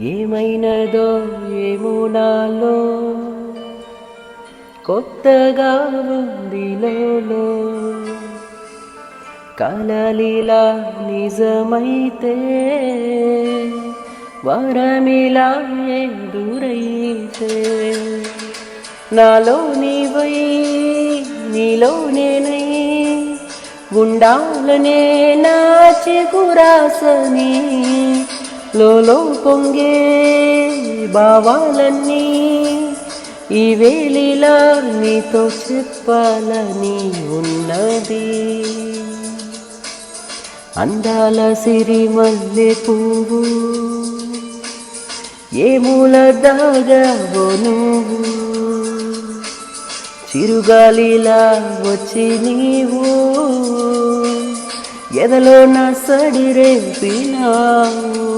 ఏమైనదో ఏమో నాలో కొత్తగా ఉంది లోలో కలలిలా నిజమైతే వరమిలా ఎదురైతే నాలో నీవై నీలో నేనై ఉండాలనే నా చిగురాసని లోలో పొంగే భావాలన్నీ ఈ వేళిలా నీతో చెప్పాలని ఉన్నది. అందాల సిరిమల్లె పువ్వు ఏ మూల దాగావో నువ్వు చిరుగాలిలా వచ్చి నీవు ఎదలో నా సడి రేపినావు.